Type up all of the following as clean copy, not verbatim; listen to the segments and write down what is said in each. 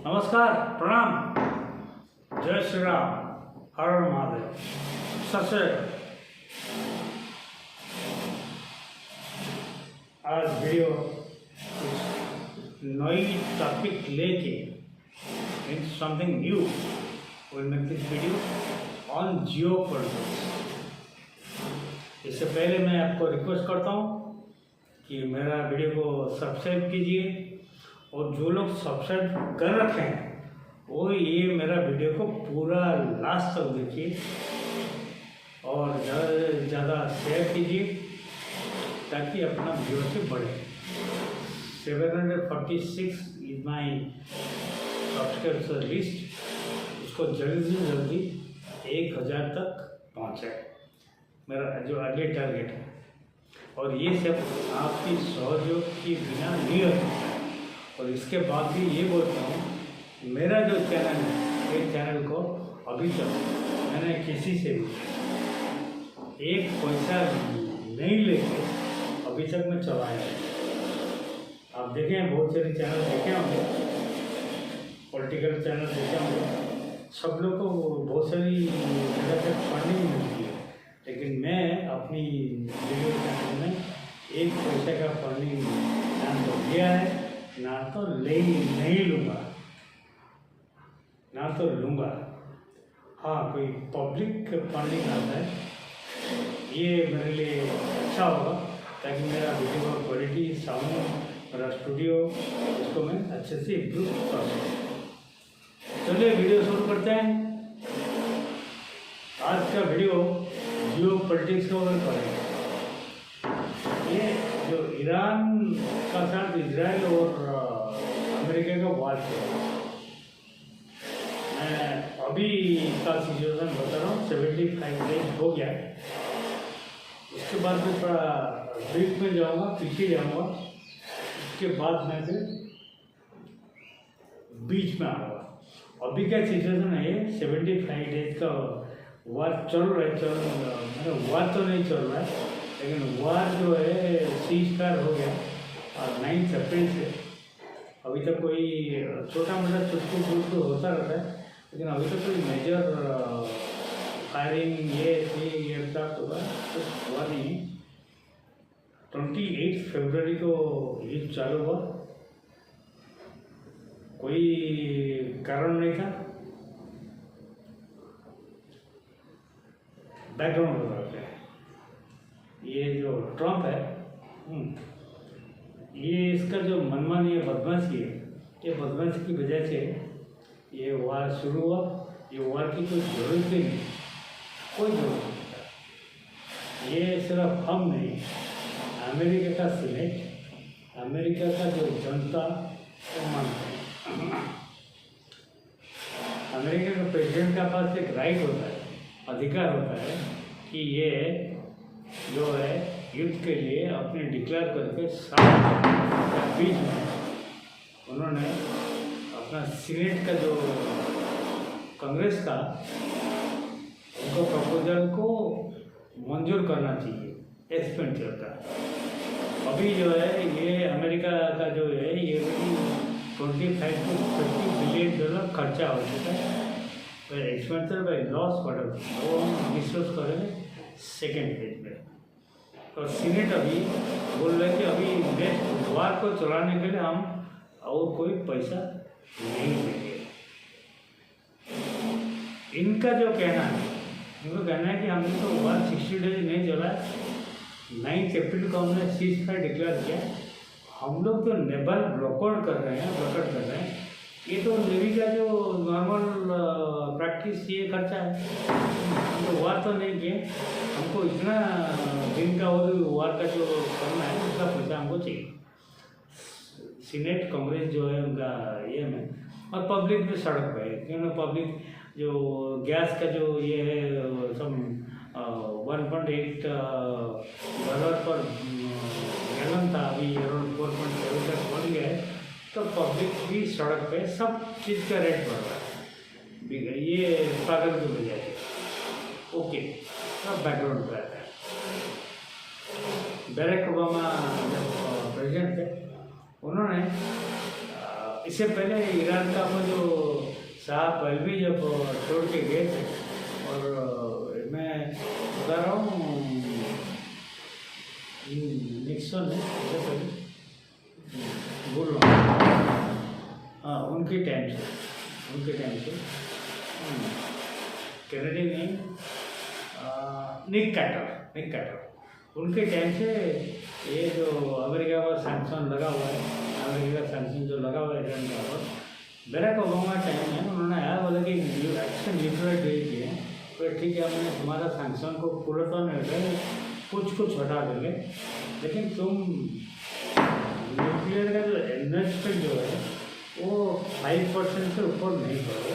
नमस्कार, प्रणाम, जय श्री राम, हर हर महादेव। सबसे आज वीडियो नई टॉपिक लेके means something new will make this video on Jio politics. इससे पहले मैं आपको रिक्वेस्ट करता हूँ कि मेरा वीडियो को सब्सक्राइब कीजिए और जो लोग सब्सक्राइब कर रखे हैं वो ये मेरा वीडियो को पूरा लास्ट तक देखिए और ज़्यादा से ज़्यादा शेयर कीजिए ताकि अपना व्यूअरशिप बढ़े। 746 इज माई सब्सक्राइबर लिस्ट, इसको जल्दी से जल्दी 1000 तक पहुँचाए, मेरा जो अगले टारगेट है। और ये सब आपकी सहयोग के बिना नहीं हो सकता। और इसके बाद भी ये बोलता हूँ, मेरा जो चैनल है इस चैनल को अभी तक मैंने किसी से भी एक पैसा नहीं लेके अभी तक मैं चलाया है। आप देखें हैं बहुत सारे चैनल देखे होंगे, पॉलिटिकल चैनल देखे होंगे, सब लोग को बहुत सारी जगह से फंडिंग मिलती है, लेकिन मैं अपनी वीडियो चैनल में एक पैसे का फंडिंग ना तो लिया है ना तो नहीं लूँगा, ना तो लूँगा। हाँ, कोई पब्लिक फंडिंग आता है ये मेरे लिए अच्छा होगा ताकि मेरा वीडियो का क्वालिटी, साउंड, मेरा स्टूडियो इसको मैं अच्छे से इम्प्रूव कर सकूँ। चलिए वीडियो शुरू करते हैं। आज का वीडियो जियो पॉलिटिक्स के ऊपर करेंगे। ये जो ईरान का साथ इजराइल और अमेरिका का वार है, मैं अभी का सिचुएशन बता रहा हूँ। 75 डेज हो गया है। उसके बाद मैं थोड़ा ब्रीफ में जाऊँगा, पीछे जाऊँगा, उसके बाद मैं फिर बीच में आऊँगा। अभी क्या सिचुएशन है, ये 75 डेज का वार चल रहा है। मतलब वार तो नहीं चल रहा है, लेकिन वार जो है सीज फायर हो गया और 9 अप्रैल से अभी तक कोई छोटा मोटा चुटकू होता रहता है, लेकिन अभी तक कोई मेजर फायरिंग ये तक कुछ हुआ नहीं। 28 फरवरी को युद्ध चालू हुआ, कोई कारण नहीं था। बैकग्राउंड हो रहा है, ये जो ट्रम्प है ये इसका जो मनमानी बदमाशी है, ये बदमाशी की वजह से ये वार शुरू हुआ। ये वार की कोई ज़रूरत ही नहीं, कोई ज़रूरत नहीं। ये सिर्फ हम नहीं, अमेरिका का सीनेट, अमेरिका का जो जनता वो मानते हैं। अमेरिका के प्रेसिडेंट का पास एक राइट होता है, अधिकार होता है कि ये जो है युद्ध के लिए अपने डिक्लेयर करके 7 में उन्होंने अपना सीनेट का जो कांग्रेस का उनको प्रपोजल को मंजूर करना चाहिए एक्सपेंडिचर का। अभी जो है ये अमेरिका का जो है ये 25 to 50 बिलियन डॉलर खर्चा हो चुका है एक्सपेंडिचर बाय लॉस वाटर, वो हम डिस्कस करेंगे सेकेंड पेज में। और सीनेट अभी बोल रहे हैं कि अभी नेक्स्ट वार को चलाने के लिए हम और कोई पैसा नहीं देंगे। इनका जो कहना है, इनको कहना है कि हमने तो वार 60 डेज नहीं चला है, 9 अप्रैल को हमने सीज फायर डिक्लेयर किया। हम लोग जो नेवल ब्लॉकआउट कर रहे हैं, ये तो नेवी का जो नॉर्मल प्रैक्टिस ये खर्चा है। हम तो वार तो नहीं किए, हमको इतना दिन का और वार का जो करना है उसका पैसा हमको चाहिए। सीनेट कांग्रेस जो है उनका ये में, और पब्लिक भी सड़क पे है, क्योंकि पब्लिक जो गैस का जो ये है सब 1.8 डॉलर पर गैलन था, अभी अराउंड 4.7 तक बढ़ गया है। तो पब्लिक भी सड़क पे सब चीज़ का रेट बढ़ रहा है, ये पागल की वजह से। ओके, सब बैकग्राउंड पे आता है। बैरक ओबामा जब प्रेसिडेंट थे, उन्होंने इससे पहले ईरान का वो जो साहब पहलवी जब छोड़ के गए थे, और मैं बता रहा हूँ निक्सन है, इससे पहले बोल रहा हूँ, हाँ उनके टाइम से कैनेडी नहीं, निक कैटर उनके टाइम से ये जो अमेरिका पर सैंक्शन लगा हुआ है, अमेरिका का सैंक्शन जो लगा हुआ है ईरान के ऊपर, बराक ओबामा टाइम में उन्होंने आया बोला कि एक्शन न्यूक्लियर डील किए, तो ठीक है हमने तुम्हारा सैंक्शन को पूरा तो नहीं हटा, कुछ हटा देंगे, लेकिन तुम न्यूक्लियर का जो इन्वेस्टमेंट जो है वो 5% से ऊपर नहीं करो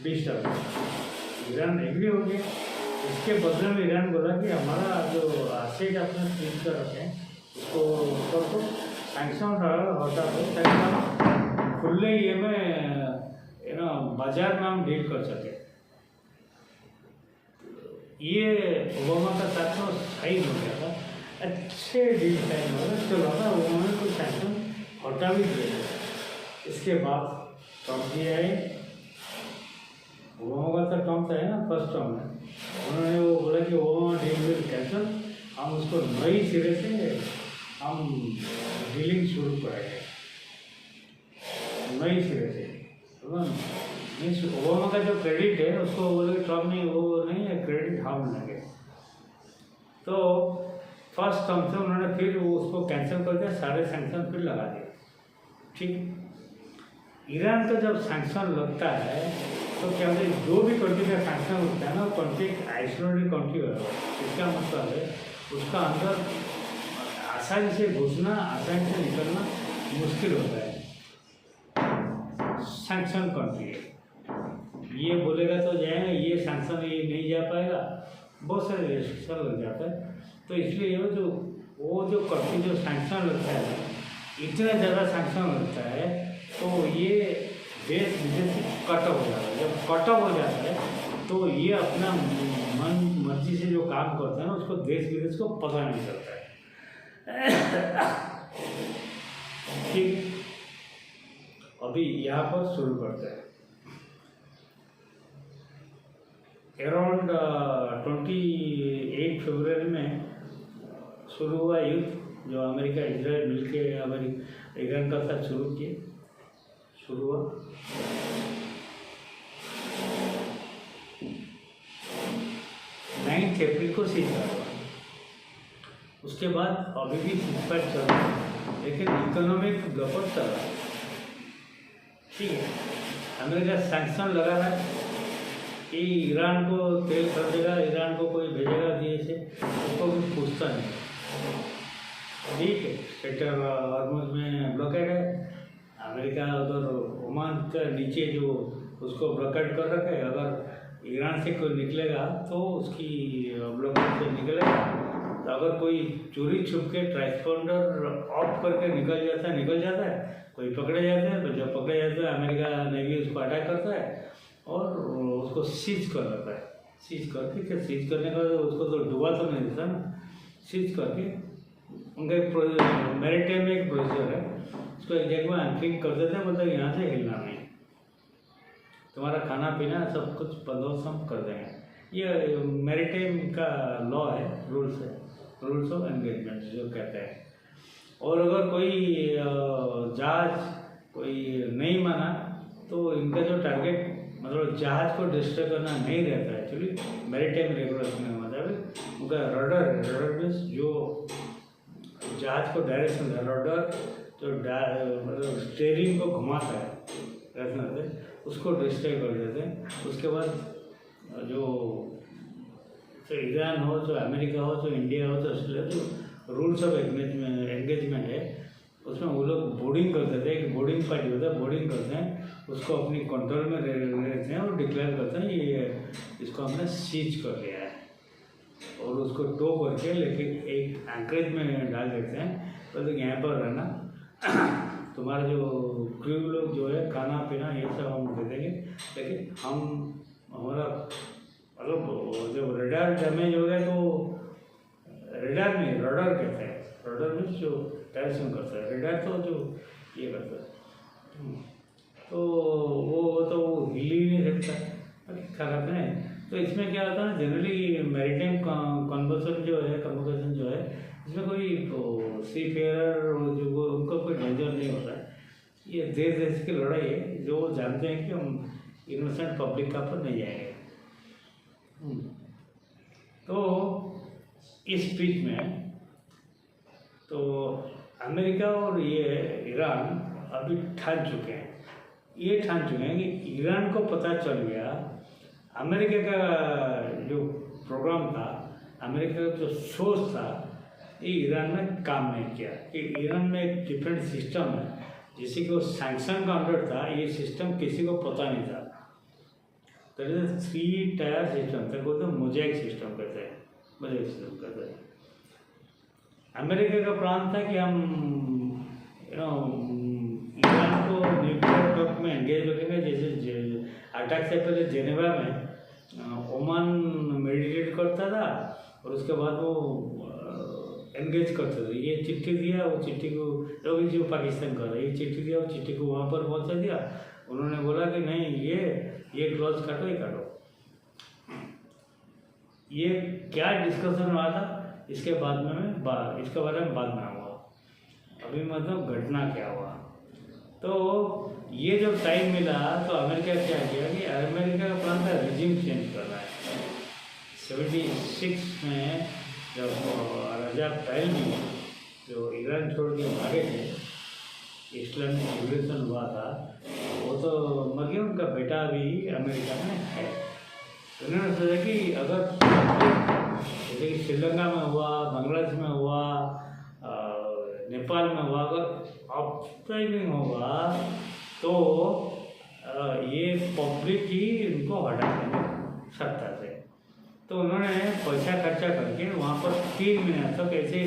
20%। ईरान एग्री हो गया। इसके बदले में ईरान बोला कि हमारा जो एसेट अपने फ्रीज कर रखे हैं उसको ऊपर को सैंक्शन हटा दो, ताकि हम खुले ये में बाजार में हम डील कर सके। ये ओबामा का साथ में सही हो गया था, अच्छे डील टाइम हो गया, चलो ना उन्होंने कुछ सैंक्शन हटा भी दिया। इसके बाद ट्रम्प जी आए, ओबामा का तो ट्रम्प है ना फर्स्ट टर्म में, उन्होंने वो बोला कि ओबामा डील विल कैंसल, हम उसको नई सिरे से हम डीलिंग शुरू करेंगे, नई सिरे से। मीन्स ओबामा का जो क्रेडिट है उसको बोले ट्रम्प नहीं, वो नहीं है क्रेडिट हम लेंगे। तो फर्स्ट टर्म से उन्होंने फिर उसको कैंसिल कर दिया, सारे सैंक्शन फिर लगा दिए। ठीक, ईरान का जब सैंक्शन लगता है तो क्या होता है, जो भी कंट्री का सैंक्शन लगता है ना, कंट्री एक आइसोलेटेड कंट्री हो, इसका मतलब है उसका अंदर आसानी से घुसना, आसानी से निकलना मुश्किल होता है। सैंक्शन कंट्री है, ये बोलेगा तो जाएगा, ये सैंक्शन ये नहीं जा पाएगा, बहुत सारे रेस्ट्रिक्शन लग जाता है। तो इसलिए वो जो कंट्री जो सैंक्शन लगता है, इतना ज़्यादा सैंक्शन लगता है तो ये देश विदेश से कट हो जाता है। जब कट हो जाता है तो ये अपना मन मर्जी से जो काम करता है ना, उसको देश विदेश को पता नहीं चलता है। ठीक, अभी यहाँ पर शुरू करते हैं। अराउंड 28 फरवरी में शुरू हुआ युद्ध, जो अमेरिका इजराइल मिलके ईरान का साथ शुरू हुआ। 9 अप्रैल को सीजफायर हुआ। उसके बाद अभी भी सीजफायर चल रहा है, लेकिन इकोनॉमिक ब्लॉकआउट चल रहा है। ठीक है, अमेरिका सैंक्शन लगा रहा है कि ईरान को तेल खरीदेगा, ईरान को कोई भेजेगा दिए से, उसको कुछ पूछता नहीं। ठीक है, सेक्टर हॉर्मुज़ में ब्लॉकेड है, अमेरिका उधर ओमान के नीचे जो उसको ब्लॉकेड कर रखा है, अगर ईरान से कोई निकलेगा तो उसकी ब्लॉकेड से निकलेगा। तो अगर कोई चोरी छुप के ट्रांसपोंडर ऑफ करके निकल जाता है, कोई पकड़े जाते हैं, तो जब पकड़े जाते हैं अमेरिका नेवी उसको अटैक करता है और उसको सीज कर देता है। सीज करने का उसको तो डुबा तो नहीं देता ना, सीज करके उनका एक मैरिटाइम में एक प्रोसीजर है, उसको एक जगह में एंकरिंग कर देते हैं, मतलब यहाँ से हिलना नहीं, तुम्हारा खाना पीना सब कुछ बंदोबस्त हम कर देंगे। ये मैरिटाइम का लॉ है, रूल्स ऑफ एंगेजमेंट जो कहते हैं। और अगर कोई जहाज कोई नहीं माना तो इनका जो टारगेट, मतलब जहाज को डिस्ट्रॉय करना नहीं रहता है। एक्चुअली मैरीटाइम रेगुलेशन में मतलब उनका रडर मीन्स जो जहाज को डायरेक्शन है, रडर जो मतलब स्टीयरिंग को घुमाता है, उसको डिस्ट्रॉय कर देते हैं। उसके बाद जो ईरान हो, तो अमेरिका हो, तो इंडिया हो, तो ऑस्ट्रेलिया, जो रूल्स ऑफ एंगेजमेंट है उसमें वो लोग बोर्डिंग कर देते हैं। एक बोर्डिंग पार्टी होता है, बोर्डिंग करते हैं, उसको अपनी कंट्रोल में रहते हैं और डिक्लेयर करते हैं ये इसको हमने सीज कर लिया है, और उसको टो करके लेके एक एंकरेज में डाल देते हैं। तो यहाँ पर रहना, तुम्हारा जो क्रू लोग जो है खाना पीना ये सब हम दे देंगे, लेकिन हमारा मतलब जब रडार डैमेज हो गया तो रडार नहीं, रडर कहते हैं, रडर मीन्स जो डायरेक्शन करता है, रडार तो जो ये करता है। खराब है। तो इसमें क्या होता है ना, जनरली मैरीटाइम कन्वर्सेशन जो है, कम्युनिकेशन जो है, इसमें कोई सी फेयर जो उनको कोई डेंजर नहीं होता है। ये देश देश की लड़ाई है, जो जानते हैं कि हम इनोसेंट पब्लिक का पर नहीं जाएंगे। तो इस बीच में तो अमेरिका और ये ईरान अभी ठान चुके हैं, ये ठान चुके हैं कि ईरान को पता चल गया अमेरिका का जो प्रोग्राम था, अमेरिका का जो सोच था, ये ईरान में काम नहीं किया। कि ईरान में एक डिफरेंट सिस्टम है, जैसे कि वो सैंक्शन का अंडर था, ये सिस्टम किसी को पता नहीं था। तो 3 टायर सिस्टम था, बोलते मोज़ेक सिस्टम कहते हैं, मोज़ेक सिस्टम कहते हैं। अमेरिका का प्लान था कि हम ईरान को न्यूक्लियर टॉक में एंगेज रखेंगे। जैसे अटैक से पहले जेनेवा में ओमान मेडिटेट करता था और उसके बाद वो एंगेज करते थे। ये चिट्ठी दिया, वो चिट्ठी को अभी जो पाकिस्तान कर रहा है, ये चिट्ठी दिया, वो चिट्ठी को वहाँ पर पहुँचा दिया। उन्होंने बोला कि नहीं, ये क्लॉज काटो, ये काटो। ये क्या डिस्कशन हुआ था इसके बाद में इसके बारे में बाद में हुआ। अभी मतलब घटना क्या हुआ, तो ये जब टाइम मिला तो अमेरिका क्या किया कि अमेरिका का प्लान था रिजिम चेंज करना है। 76 में जब रजा पहलवी जो ईरान छोड़ के भागे थे, इस्लामिक रिवोल्यूशन हुआ था, वो तो मर गया, उनका बेटा भी अमेरिका में है। उन्होंने सोचा कि अगर जैसे कि श्रीलंका में हुआ, बांग्लादेश में हुआ, नेपाल में हुआ, अगर अपटाइमिंग होगा तो ये पब्लिक ही उनको हटा देंगे सत्ता से। तो उन्होंने पैसा खर्चा करके वहाँ पर 3 महीने तक ऐसे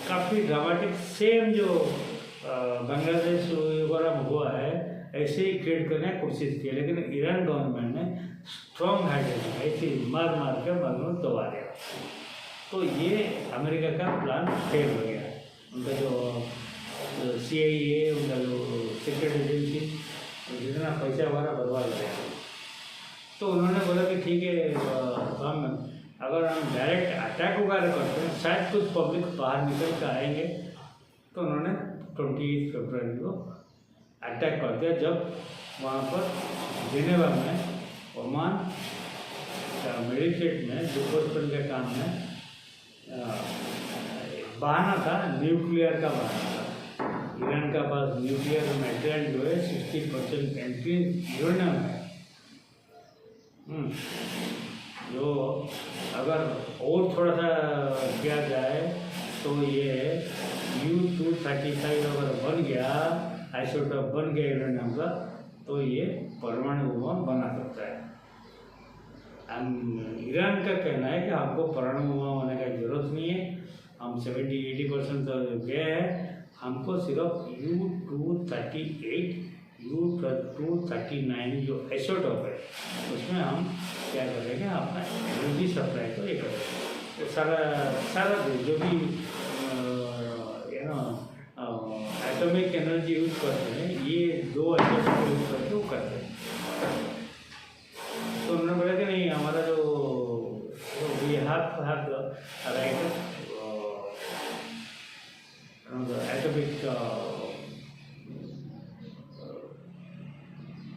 काफ़ी ड्रामेटिक सेम जो बांग्लादेश वगैरह में हुआ है ऐसे ही क्रिएट करने की कोशिश की, लेकिन ईरान गवर्नमेंट ने स्ट्रॉन्ग हैंड ऐसे मार मार के बांग्लादेश दबा दिया। तो ये अमेरिका का प्लान फेल हो गया। उनका जो CIA, उनका जो सीक्रेट एजेंसी, जितना पैसा वगैरह बर्बाद हो गया। तो उन्होंने बोला कि ठीक है, हम अगर हम डायरेक्ट अटैक वगैरह करते हैं शायद कुछ पब्लिक बाहर निकल कर आएंगे। तो उन्होंने 28 फरवरी को अटैक कर दिया, जब वहाँ पर जेनेवा में ओमान मेडिटेट में डिपोजमेंट के काम में बहाना था, न्यूक्लियर का बहाना था। ईरान का पास न्यूक्लियर मटेरियल जो है 60% एंट्री यूरेनियम है, जो अगर और थोड़ा सा किया जाए तो ये U-235 अगर बन गया, आइसोटोप बन गया यूरेनियम का, तो ये परमाणु बम बना सकता है। ईरान का कहना है कि हमको परमाणु बम होने का जरूरत नहीं है, हम 70-80% तो गए हैं, हमको सिर्फ U-238, U-239 जो आइसोटोप है उसमें हम क्या करेंगे, अपना एनर्जी सप्लाई को ये करेंगे। तो सारा जो भी एटॉमिक एनर्जी यूज करते हैं, ये 2 आइसोटोप यूज करके वो करते हैं। तो उन्होंने बोला कि नहीं, हमारा जो we have right atomic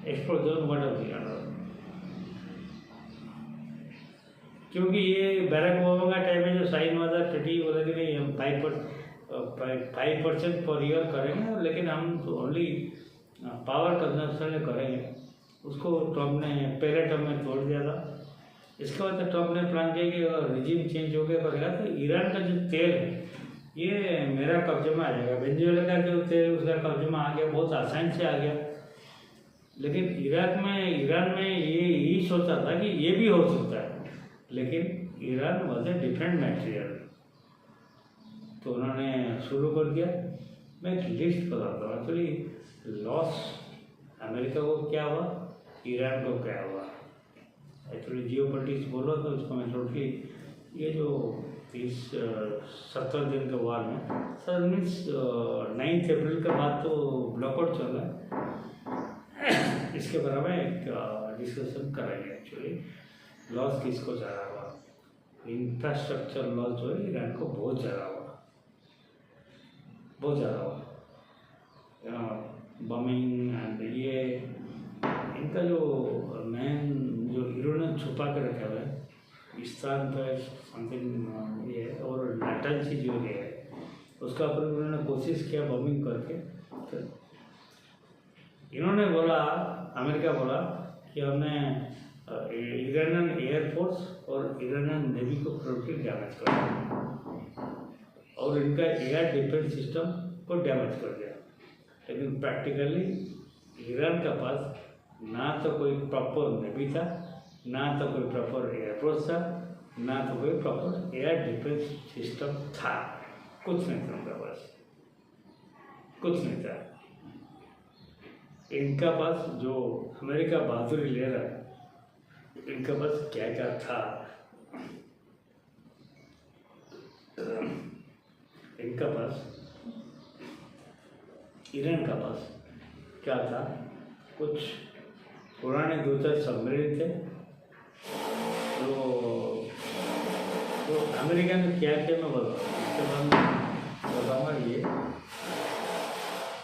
explosion whatever, क्योंकि ये बैरक ओबामा का टाइम में जो साइन हुआ था ट्रीटी, बोला कि नहीं हम 5% पर ईयर करेंगे, लेकिन हम तो ओनली पावर कंजम्पशन करेंगे। उसको ट्रम्प ने पहले टर्म में तोड़ दिया था। इसके बाद तो ट्रम्प ने प्लान किया कि अगर रिजीम चेंज हो गया करेगा तो ईरान का जो तेल है ये मेरा कब्जे में आ जाएगा। वेनेजुएला का जो तेल उसका कब्जे में आ गया, बहुत आसानी से आ गया। लेकिन ईरान में ये यही सोचा था कि ये भी हो सकता है, लेकिन Iran was a different material. तो उन्होंने शुरू कर दिया। मैं एक लिस्ट बताता हूँ एक्चुअली लॉस अमेरिका को क्या हुआ, ईरान को क्या हुआ। एक्चुअली जियोपॉलिटिक्स बोलो तो इसको मैं टोटली ये जो 70 दिन के वार में सर मीन्स 9 अप्रैल के बाद तो ब्लॉकआउट चल रहा है। इसके बारे में एक डिस्कशन करेंगे। एक्चुअली लॉस किसको ज़्यादा हुआ, इंफ्रास्ट्रक्चर लॉस जो है ईरान को बहुत ज़्यादा हुआ, बहुत ज़्यादा हुआ। बमिंग एंड ये इनका जो मैन जो हीरो ने छुपा के रखा हुआ है इस स्थान पर समथिंग ये, और नेटन्सी जो है उसका ऊपर उन्होंने कोशिश किया बमिंग करके। तो इन्होंने बोला, अमेरिका बोला कि हमने ईरानियन एयरफोर्स और ईरानियन नेवी को प्रोटेक्ट डैमेज कर दिया और इनका एयर डिफेंस सिस्टम को डैमेज कर दिया। लेकिन प्रैक्टिकली ईरान के पास ना तो कोई प्रॉपर नेवी था, ना तो कोई प्रॉपर एयरफोर्स था, ना तो कोई प्रॉपर एयर डिफेंस सिस्टम था, कुछ नहीं था उनका पास, कुछ नहीं था। इनका पास जो अमेरिका बहादुरी ले रहा है, इनके पास क्या क्या था, इनका पास ईरान का पास क्या था, कुछ पुराने 2-4 सबमरीन थे तो अमेरिका ने क्या किया मैं बताऊँगा। ये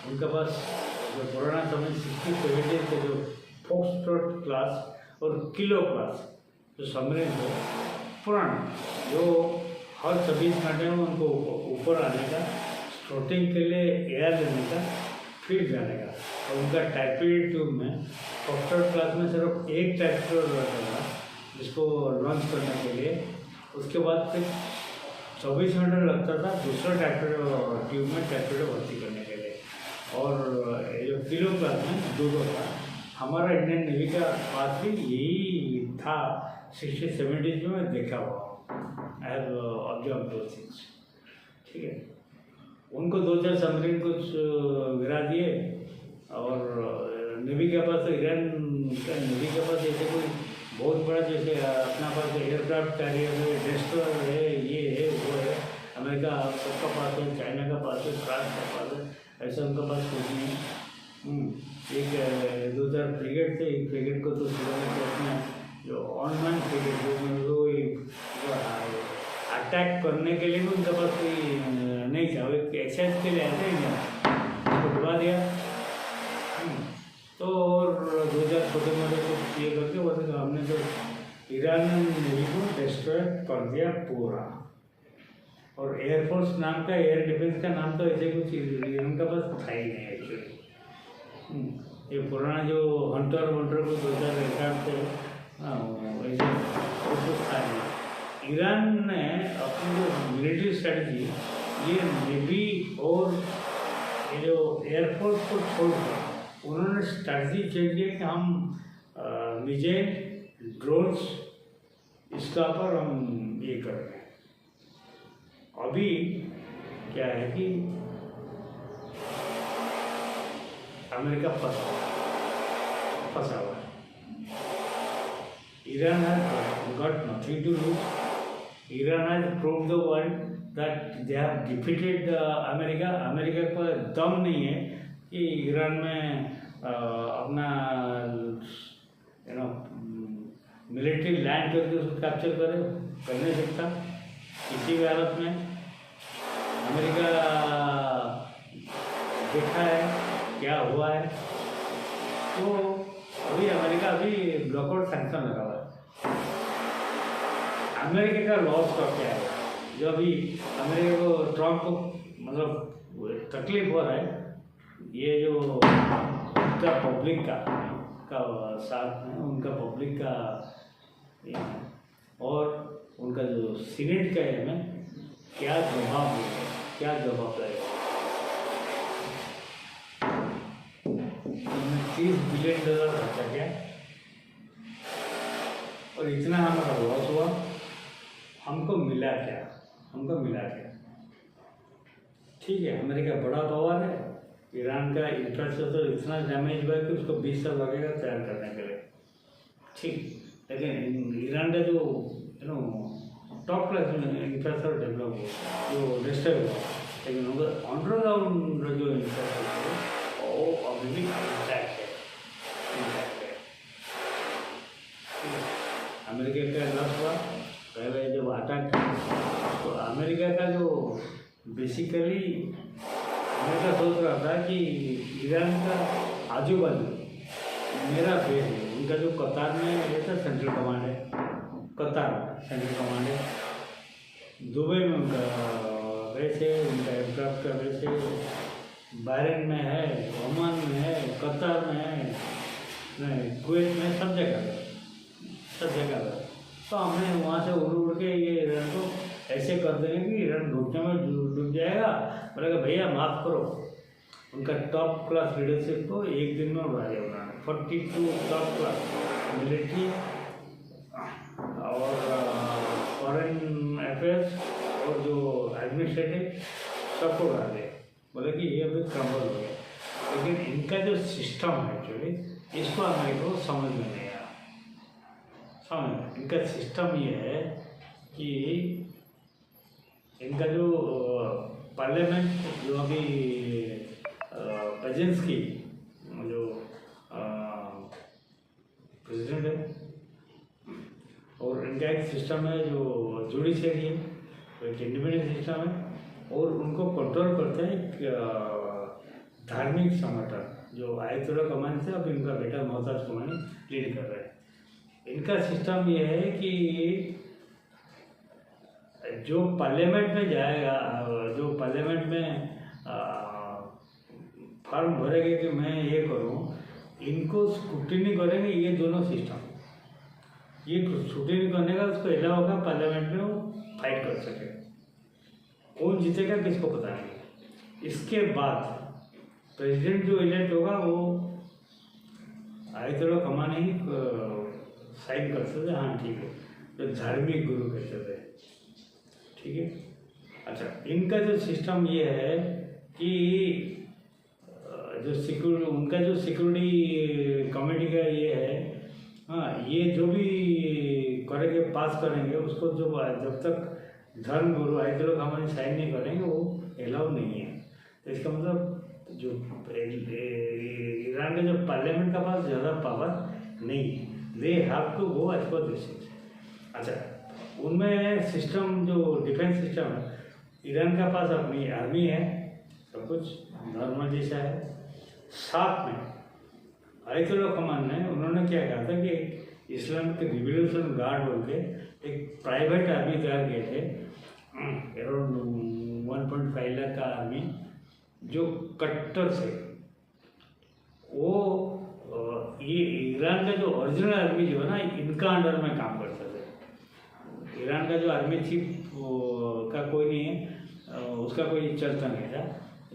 उनके पास जो पुराना समय 60-70 के जो फोक्सट्रॉट क्लास और किलो क्लास जो सबमरीन थे पुराना, जो हर 24 घंटे में उनको ऊपर आने का, स्ट्रोटिंग के लिए एयर लेने का, फिर जाने का, और उनका टाइपेड ट्यूब में फोक्सट्रॉट क्लास में सिर्फ एक टाइपेड रहता था जिसको लॉन्च करने के लिए। उसके बाद फिर 24 घंटे लगता था दूसरा टाइपेड ट्यूब में टाइपेड भर्ती करने के लिए। और जो किलो क्लास में 2 था। हमारा इंडियन नेवी का पास भी यही था 60-70 में, मैं देखा हुआ, I have observe those things. ठीक है, उनको 2-4 सबमरीन कुछ गिरा दिए और नेवी के पास, तो ईरान का नेवी के पास ऐसे कोई बहुत बड़ा जैसे अपना पास एयरक्राफ्ट कैरियर है, डेस्ट्रॉयर है, ये है वो है, अमेरिका सबका पास है, चाइना का पास है, फ्रांस का पास है, ऐसा उनका पास कुछ नहीं है। एक 2-4 फ्रिगेट थे, एक फ्रिगेट को तो अपने जो ऑनलाइन फ्रिगेट जो अटैक करने के लिए भी उनके पास कोई नहीं था, वो एक एक्सरसाइज के लिए ऐसे ही नहीं उसको डुबा दिया। तो और 2-4 छोटे मोटे कुछ ये करके बोलते हमने तो ईरान नेवी को डिस्ट्रॉय कर दिया पूरा। और एयरफोर्स नाम का, एयर डिफेंस का नाम तो ऐसे कुछ ईरान का पास था ही नहीं एक्चुअली। ये पुराना जो हंटर को 2-4 एयरक्राफ्ट थे, वैसे कुछ था नहीं। ईरान ने अपनी जो मिलिट्री स्ट्रेटजी, ये नेवी और ये जो एयरफोर्स को छोड़कर उन्होंने स्ट्रेटजी चेंज किया कि हम मिसाइल, ड्रोन्स इसका पर हम ये कर रहे हैं। अभी क्या है कि अमेरिका फंसा हुआ है। Iran has got nothing to lose. Iran has proved the world that they have defeated America. America को दम नहीं है कि ईरान में अपना मिलिट्री लैंड करके उसको कैप्चर कर नहीं सकता किसी भी हालत में। अमेरिका देखा है क्या हुआ है। तो अभी अमेरिका ब्लॉकआउट सैंक्शन लगा हुआ है। अमेरिका का लॉस का क्या है, जो अभी अमेरिका को ट्रम्प को मतलब तकलीफ हो रहा है, ये जो उनका पब्लिक का साथ में उनका पब्लिक का और उनका जो सीनेट का है में क्या जवाब देगा, क्या जवाब रहेगा। $30 बिलियन खर्चा किया और इतना हमारा लॉस हुआ। हमको मिला क्या? ठीक है, अमेरिका बड़ा पावर है, ईरान का इंफ्रास्ट्रक्चर इतना डैमेज हुआ है कि उसको 20 साल लगेगा तैयार करने के लिए। ठीक, लेकिन ईरान का जो टॉप क्लास इंफ्रास्ट्रक्चर डेवलप हो, जो डिस्टर्ब हुआ, लेकिन उनका अंडरग्राउंड जो इंफ्रास्ट्रक्चर वो अभी भी इंटैक्ट है। बेसिकली मैं तो सोच रहा था कि ईरान का आजू बाजू मेरा फेस है। उनका जो कतार में रहता सेंट्रल कमांड है, कतार सेंट्रल कमांड है, दुबई में उनका बेस है, उनका एयरक्राफ्ट का बेस है, बहरीन में है, ओमान में है, कतार में है, कुवैत में, सब जगह है। तो हमने वहाँ से उड़ के ये ईरान को ऐसे कर देंगे कि ईरान डूबने में डूब जाएगा। बोलेगा भैया माफ़ करो। उनका टॉप क्लास लीडरशिप को एक दिन में उड़ा दिया उन्होंने। 42 टॉप क्लास मिलिट्री और फॉरेन अफेयर्स और जो एडमिनिस्ट्रेटिव सबको उड़ा दिया। बोले कि ये अभी क्रम्बल हो गया। लेकिन इनका जो सिस्टम है एक्चुअली, इसको अमेरिका को समझ में नहीं आया। इनका सिस्टम ये है कि इनका जो पार्लियामेंट जो अभी एजेंस की जो प्रेसिडेंट है, और इनका एक सिस्टम है जो जुडिशरी है, एक इंडिपेंडेंट सिस्टम है, और उनको कंट्रोल करते हैं धार्मिक संगठन जो आयतुल्ला खमेनी से अब इनका बेटा मोहताज खमेनी लीड कर रहे हैं। इनका सिस्टम ये है कि जो पार्लियामेंट में जाएगा, जो पार्लियामेंट में फॉर्म भरेंगे कि मैं ये करूं, इनको स्क्रूटिनी करेंगे ये दोनों सिस्टम। ये स्क्रूटिनी करने का उसको अलाउ होगा पार्लियामेंट में, वो फाइट कर सके। कौन जीतेगा किसको पता नहीं। इसके बाद प्रेसिडेंट जो इलेक्ट होगा वो आयतुल्ला खमेनी ही साइन कर सकते। हाँ ठीक है, जो धार्मिक गुरु कहते थे, ठीक है। अच्छा, इनका जो सिस्टम ये है कि जो सिक्योरिटी, उनका जो सिक्योरिटी कमेटी का ये है, हाँ, ये जो भी करेंगे पास करेंगे उसको, जो जब तक धर्म गुरु आयतुल्ला खमेनी साइन नहीं करेंगे वो अलाउ नहीं है। तो इसका मतलब जो ईरान के जो पार्लियामेंट का पास ज़्यादा पावर नहीं है, they have to go as per this. अच्छा, उनमें सिस्टम जो डिफेंस सिस्टम है, ईरान का पास अपनी आर्मी है, सब कुछ नॉर्मल जैसा है। साथ में आयतुल्ला खमेनी ने उन्होंने क्या कहा था कि इस्लामिक रिवोल्यूशन गार्ड बोल के एक प्राइवेट आर्मी तैयार किए थे, अराउंड 1.5 लाख का आर्मी, जो कट्टर से वो ये ईरान का जो ओरिजिनल आर्मी जो है ना, इनका अंडर में काम करते थे। ईरान का जो आर्मी चीफ का कोई नहीं है, उसका कोई चलता नहीं था।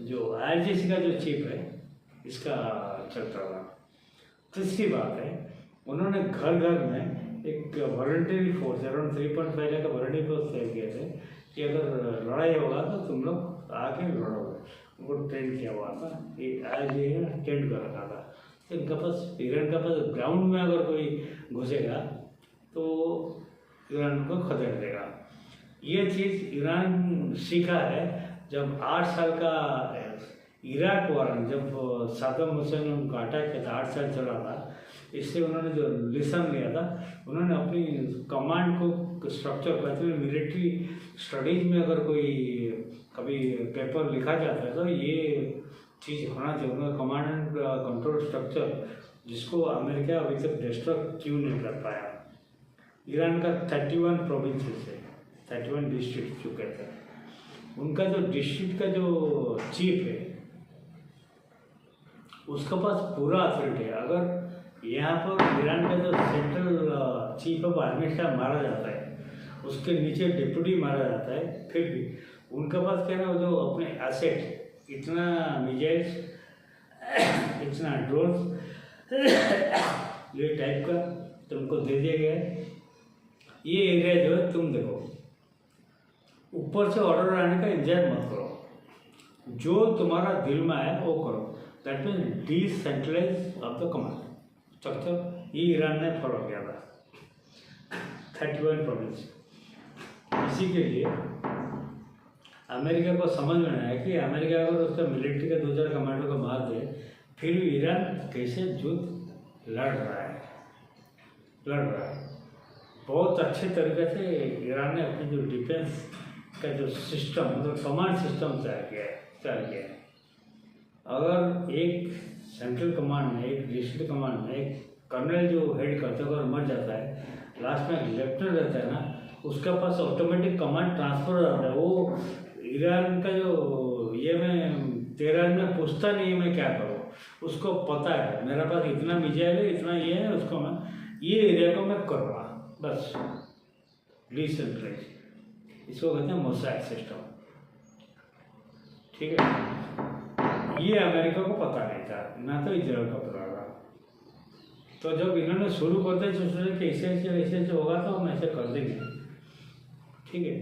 जो IRGC का जो चीफ है, इसका चलता था। तीसरी बात है, उन्होंने घर घर में एक वॉलंटरी फोर्स, अराउंड 3.5 लाख का वॉलंटरी फोर्स तैयार किए थे कि अगर लड़ाई होगा तो तुम लोग आके लड़ोगे। उनको ट्रेंड किया हुआ था, IRGC ट्रेंड कर रखा था। तो इनका पास, ईरान का पास ग्राउंड में अगर कोई घुसेगा तो ईरान को खदेड़ देगा। ये चीज़ ईरान सीखा है जब 8 साल का इराक वार, जब सद्दाम हुसैन ने उनको अटैक किया था, 8 साल चला था। इससे उन्होंने जो लेसन लिया था, उन्होंने अपनी कमांड को स्ट्रक्चर करते हुए, मिलिट्री स्टडीज में अगर कोई कभी पेपर लिखा जाता है तो ये चीज़ होना चाहिए, उनका कमांड एंड कंट्रोल स्ट्रक्चर, जिसको अमेरिका अभी तक डिस्ट्रक्ट क्यों नहीं कर पाया। ईरान का 31 प्रोविंसेस है, 31 डिस्ट्रिक्ट जो कहते हैं। उनका जो डिस्ट्रिक्ट का जो चीफ है, उसके पास पूरा अथॉरिटी है। अगर यहाँ पर ईरान का जो central chief of army staff मारा जाता है, उसके नीचे डिप्यूटी मारा जाता है, फिर भी उनके पास क्या है, जो अपने एसेट, इतना मिसाइल्स, इतना ड्रोन्स, ये टाइप का तुमको दे दिया गया है। ये एरिया जो है तुम देखो, ऊपर से ऑर्डर आने का इंतजार मत करो, जो तुम्हारा दिल में आया वो करो। That means decentralize of the command structure. ये ईरान ने फॉलो किया था 31 प्रोविंस। इसी के लिए अमेरिका को समझ में आया कि अमेरिका अगर उसका मिलिट्री का 2-4 कमांडो को मार दे, फिर भी ईरान कैसे युद्ध लड़ रहा है। बहुत अच्छे तरीके से ईरान ने अपनी जो डिफेंस का जो सिस्टम मतलब कमांड सिस्टम तैयार किया है। अगर एक सेंट्रल कमांड में, एक डिस्ट्रिक्ट कमांड में एक कर्नल जो हेड करता है अगर मर जाता है, लास्ट में लेफ्टिनेंट रहता है ना, उसके पास ऑटोमेटिक कमांड ट्रांसफर हो जाता है। वो ईरान का जो ये मैं तेहरान में पूछता नहीं मैं क्या करूँ, उसको पता है मेरे पास इतना मिसाइल है, इतना ये है, उसको मैं ये एरिया को मैं कर रहा बस डिसेंट्रलाइज। इसको कहते हैं मोसैक सिस्टम। ठीक है, ये अमेरिका को पता नहीं था ना, तो इजराइल का पता था। तो जब इन्होंने शुरू कर दिया तो सोचे कि ऐसे होगा तो हम ऐसे कर देंगे। ठीक है,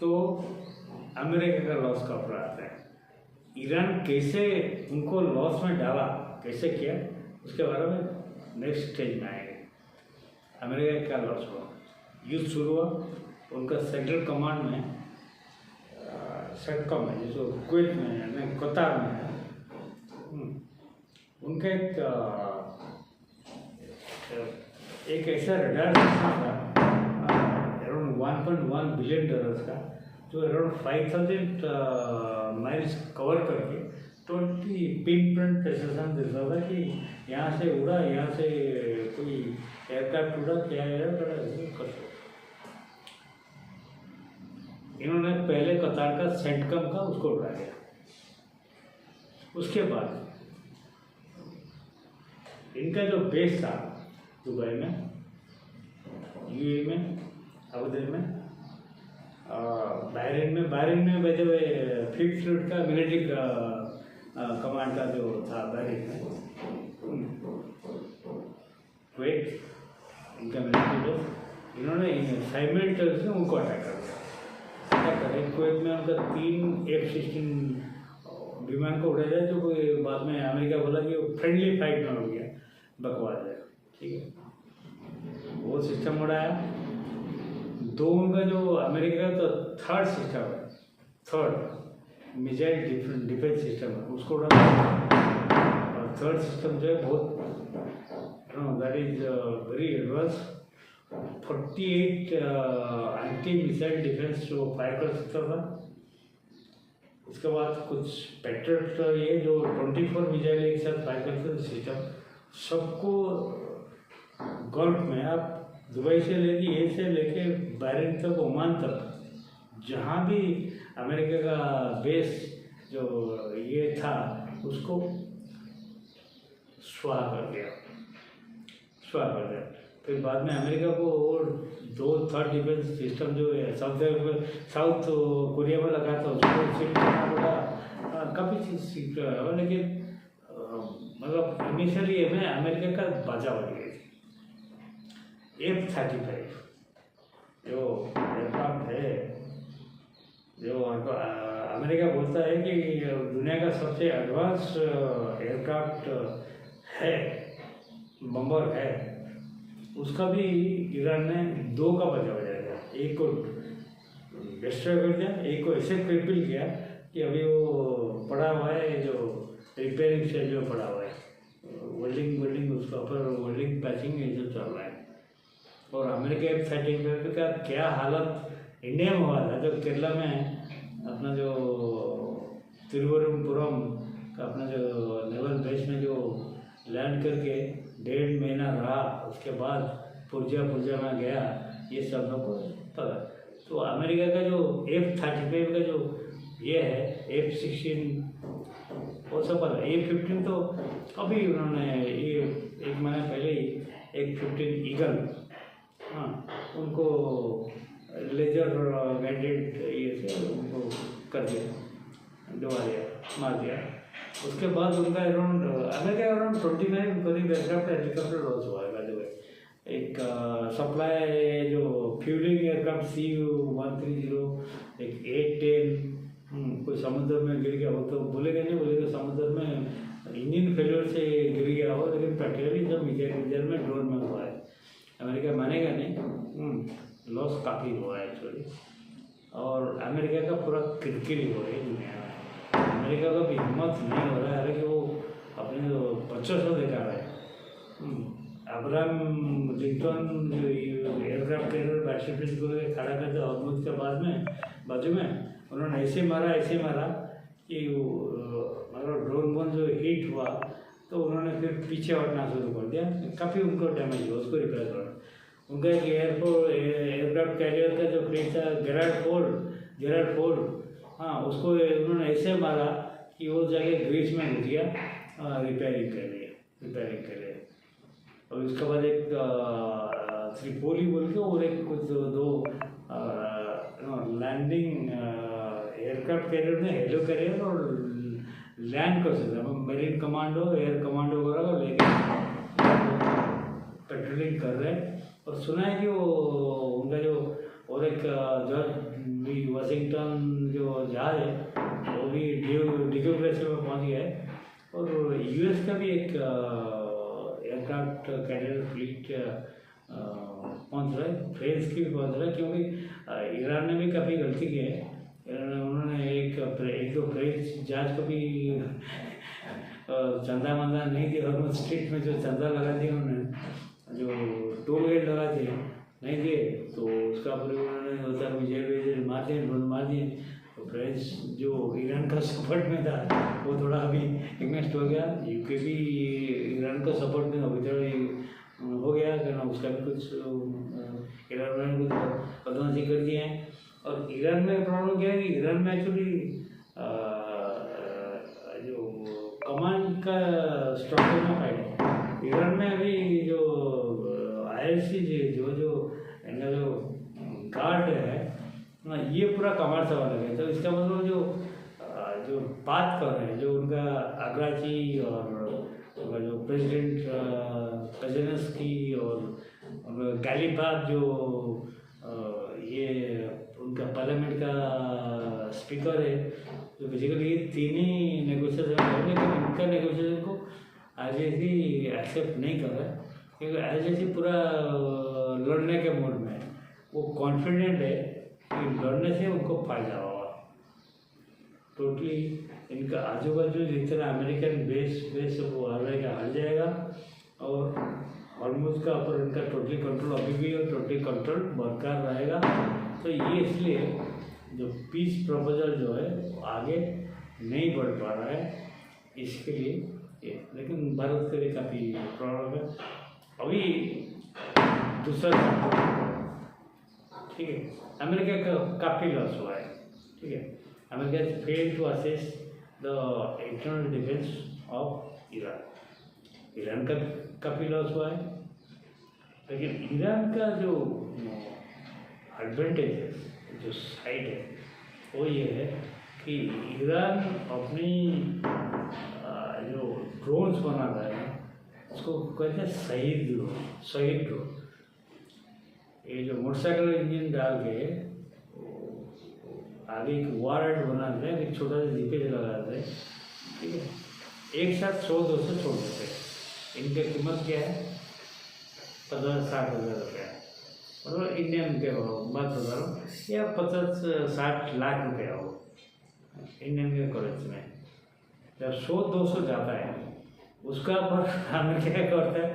तो अमेरिका का लॉस का ऊपर आता है। ईरान कैसे उनको लॉस में डाला, कैसे किया, उसके बारे में नेक्स्ट स्टेज में आएंगे। अमेरिका का लॉस हुआ, युद्ध शुरू हुआ, उनका सेंट्रल कमांड में सेटकॉम है जो कुवैत में है, कतार में है, उनका एक ऐसा रडार सिस्टम था अराउंड $1.1 बिलियन का, जो अराउंड 5000 माइल्स कवर करके 20 पिन प्रिंट प्रेसिशन देता था कि यहाँ से उड़ा, यहाँ से कोई एयरक्राफ्ट उड़ा, क्या कर। इन्होंने पहले कतार का सेंटकम का उसको उड़ा दिया। उसके बाद इनका जो बेस था दुबई में, यूएई में, अबुधाबी में, बहरीन में वैसे वे 5th फ्लीट का मिलिट्री कमांड का जो था बहरीन में, कुवैत इनका मिलिट्री बेस, इन्होंने साइमल्टेनियसली उनको अटैक कर दिया। कुवैत में उनका 3 F-16 विमान को उड़ाया जाए, जो कोई बाद में अमेरिका बोला कि वो फ्रेंडली फाइट में हो गया, बकवास है। ठीक है, वो सिस्टम उड़ाया। दो उनका जो अमेरिका का तो थर्ड सिस्टम है, थर्ड मिसाइल डिफेंस सिस्टम है, उसको उड़ाया। और थर्ड सिस्टम जो है बहुत that is very advance, 48 anti missile defence जो फायर कर सकता था। उसके बाद कुछ पेट्रियट ये जो 24 मिसाइल एक साथ फायर करते थे सिस्टम, सबको गल्फ में, आप दुबई से लेके ए से लेके बहरीन तक, ओमान तक, जहाँ भी अमेरिका का बेस जो ये था उसको स्वाह कर दिया। फिर बाद में अमेरिका को और 2 थर्ड डिफेंस सिस्टम जो है साउथ कोरिया में लगा था, उसको सीख करना पड़ा, काफ़ी चीज़ सीख रहा है। लेकिन मतलब इनिशियली में अमेरिका का बाजा बन गई थी। F-35 जो एयरक्राफ्ट है, जो अमेरिका बोलता है कि दुनिया का सबसे एडवांस एयरक्राफ्ट है, बम्बर है, उसका भी ईरान ने 2 का बचा बजाया। एक को डिस्ट्रॉय कर दिया, एक को ऐसे क्रिपल किया कि अभी वो पड़ा हुआ है, जो रिपेयरिंग स्टेज में पड़ा हुआ है, वेल्डिंग उसका ऊपर वेल्डिंग पैचिंग ये सब चल रहा है। और अमेरिका F-35 का क्या हालत इंडिया में हुआ था, जो केरला में अपना जो तिरुवनंतपुरम का अपना जो नेवल बेस में जो लैंड करके 1.5 महीना रहा, उसके बाद पुर्जा में गया, ये सब लोग को पता। तो अमेरिका का जो F-35 का जो ये है, F-16 वो सब पता। F-15 तो अभी उन्होंने ये 1 महीना पहले ही F-15 ईगल, हाँ, उनको लेजर गाइडेड ये से उनको कर दिया, डुबा दिया, मार दिया। उसके बाद उनका अमेरिका 29 करीब एयरक्राफ्ट हेलीकॉप्टर लॉस हुआ है। एक सप्लाई जो फ्यूलिंग एयरक्राफ्ट CU-130, एक 810 कोई समुद्र में गिर गया हो, तो बोलेगा समुद्र में इंजन फेलियर से गिर गया हो, लेकिन प्रैक्टिकली जब मिसाइल में ड्रोन में हुआ है। अमेरिका मानेगा नहीं, लॉस काफ़ी हुआ है एक्चुअली। और अमेरिका का पूरा किरकिरी हो रही है दुनिया में। अमेरिका का भी हिम्मत नहीं हो रहा है कि वो अपने जो बच्चों से दिखा रहा है। अब्राहम लिंकन जो एयरक्राफ्ट कैरियर बैटलफील्ड को खड़ा कर दिया हॉर्मुज़ के बाजू में उन्होंने ऐसे मारा कि मतलब ड्रोन बोन जो हिट हुआ तो उन्होंने फिर पीछे हटना शुरू कर दिया। काफ़ी उनको डैमेज हुआ, उसको रिपेयर करा। उनका एक एयरक्राफ्ट कैरियर का जो प्लेन था गेराल्ड फोर्ड, हाँ, उसको उन्होंने ऐसे मारा कि वो जगह ग्रीस में घुस गया, रिपेयरिंग कर लिए। और उसके बाद एक त्रिपोली बोल के और एक कुछ दो लैंडिंग एयरक्राफ्ट कैरियर में हेलो कैरियर और लैंड कर सकते हैं। मेरीन कमांडो एयर कमांडो वगैरह लेके पेट्रोलिंग कर रहे हैं। और सुना है कि वो उनका जो और एक जॉर्ज वाशिंगटन जो जहाज है वो भी डिगो ग्लेशियर में पहुंच गया है। और यूएस का भी एक एयरक्राफ्ट कैरियर फ्लीट पहुंच रहा है, फ्रेंच की भी पहुंच रहा है, क्योंकि ईरान ने भी काफ़ी गलती की है। उन्होंने एक दो फ्रेंच जहाज को भी चंदा मंदा नहीं दिया, और स्ट्रीट में जो चंदा लगा दिया उन्होंने, जो टोल गेट लगा दिए नहीं दिए, तो उसका पर उन्होंने होता विजय मार दिए। तो फ्रेंच जो ईरान का सपोर्ट में था वो थोड़ा अभी इग्नेस्ट हो गया। यूके भी ईरान का सपोर्ट में अभी थोड़ा हो गया, करना उसका भी कुछ ईरान ने कुछ बदमाशी कर दिए हैं। और ईरान में प्रॉब्लम क्या है कि ईरान में एक्चुअली जो कमांड का स्ट्रक्चर में फाइट है। ईरान में अभी जो IRC जो इनका जो गार्ड है ना, ये पूरा कमांड से अलग है। तो इसका मतलब जो बात कर रहे हैं, जो उनका अग्राची और जो प्रेसिडेंट पेजेनेस्की और गैलीबाफ जो ये उनका पार्लियामेंट का स्पीकर है, तो बेसिकली ये तीन ही नेगोशिएशन है, लेकिन इनका नेगोशिएशन को IRC एक्सेप्ट नहीं कर रहा है, क्योंकि IRC पूरा लड़ने के मोड में है। वो कॉन्फिडेंट है कि लड़ने से उनको फायदा होगा। टोटली इनका आजू बाजू जितना अमेरिकन बेस वो हट जाएगा, और हॉर्मुज़ का ऊपर इनका टोटली कंट्रोल अभी भी और टोटली कंट्रोल बरकरार रहेगा। तो ये इसलिए जो पीस प्रपोजल जो है वो आगे नहीं बढ़ पा रहा है, इसके लिए ये। लेकिन भारत के लिए काफ़ी प्रॉब्लम है। अभी दूसरा ठीक है, अमेरिका का काफ़ी लॉस हुआ है। ठीक है, America fail to assess the internal defence of Iran का काफ़ी लॉस हुआ है। लेकिन ईरान का जो एडवांटेज है, जो साइड है, वो ये है कि ईरान अपनी जो ड्रोन्स बना रहा है उसको कहते हैं शहीद ड्रोन। ये जो मोटरसाइकिल इंजन डाल के आगे एक वारहेड बनाते हैं, एक छोटा सा जीपे लगाते हैं। ठीक है, एक साथ 100-200 छोड़ देते हैं। इनकी कीमत क्या है? 50-60 हज़ार रुपया, मतलब इंडियन के बात बता रहा हूँ, या 50-60 लाख रुपया हो इंडियन के करेंसी में। जब 100-200 जाता है उसका पर हमें क्या करता है,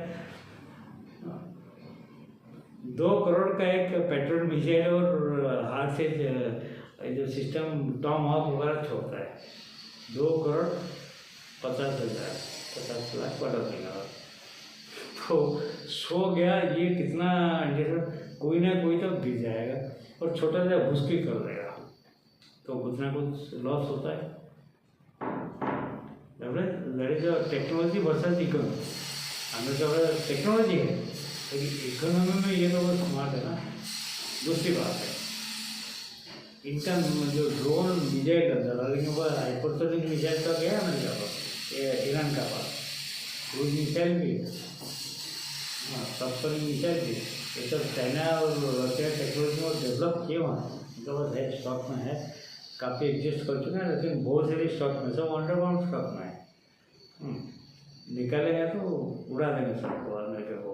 2 करोड़ का एक पेट्रोल मिसाइल और हाथ से जो सिस्टम टॉम हॉक वगैरह छोड़ता है। 2 करोड़ 50 लाख $50,000। तो 100 गया, ये कितना कोई ना कोई तो गिर जाएगा और छोटा सा घुसकी कर देगा, तो कुछ ना कुछ लॉस होता है। टेक्नोलॉजी वर्सेस इकोनॉमी, हमें तो टेक्नोलॉजी है, लेकिन इकोनॉमी में ये लोग स्मार्ट है ना। दूसरी बात है, इनका जो ड्रोन मिसाइल करता था, लेकिन वह हाइपरसोनिक मिसाइल का गया अमेरिका पास, ईरान का पास क्रूज मिसाइल भी है, हाँ, सबमरीन मिसाइल भी। ये सब चाइना और रशिया टेक्नोलॉजी में डेवलप किए वहाँ, उनके पास है, स्टॉक में है, काफ़ी एग्जिस्ट कर चुके हैं, लेकिन बहुत सारे स्टॉक में सब अंडरग्राउंड स्टॉक में है। निकालेगा तो उड़ा देंगे सबको, अमेरिका को।